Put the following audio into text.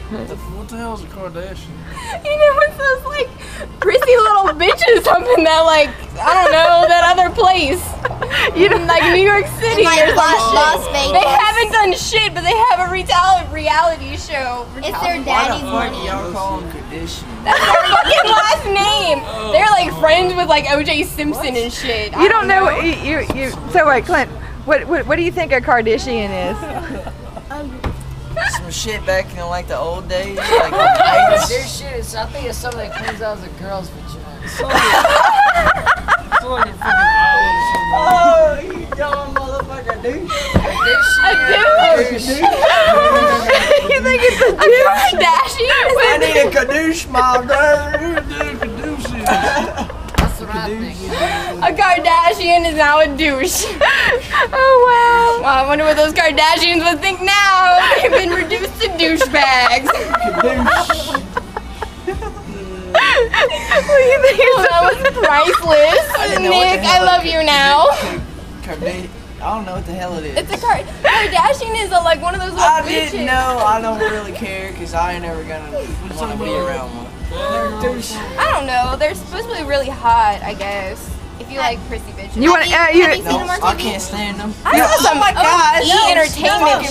What the hell is a Kardashian? You know, it's those like prissy little bitches up in that like I don't know that other place. You know, like New York City like or some Las shit. Vegas. They haven't done shit, but they have a reality show. It's their daddy's Why money. y'all call them Kardashian? That's their fucking last name. They're like friends with like O.J. Simpson and shit. You don't know you. So wait, Clint. What do you think a Kardashian is? Some shit back in like the old days, like the 80s. Their shit is, I think it's something that comes out as a girl's vagina. It's like a fucking island or something. Oh, you dumb motherfucker, dude. Their shit Douche. You think it's a Kardashian? I need a kadoosh, mom, brother. Who did Kardashian? that's what I think. A Kardashian is now a douche. Oh Well, I wonder what those Kardashians would think now. They've been reduced to douchebags. What do you think Well, that was priceless. didn't know what the Nick, I hell love you now. I don't know what the hell it is. It's a Kardashian is like one of those little I bitches. didn't know. I don't really care because I ain't never gonna want to be around one. I don't know. They're supposed to be really hot, I guess. If you like prissy bitches. You want Have you seen No, them on I TV? can't stand them. I saw some Oh my gosh. entertainment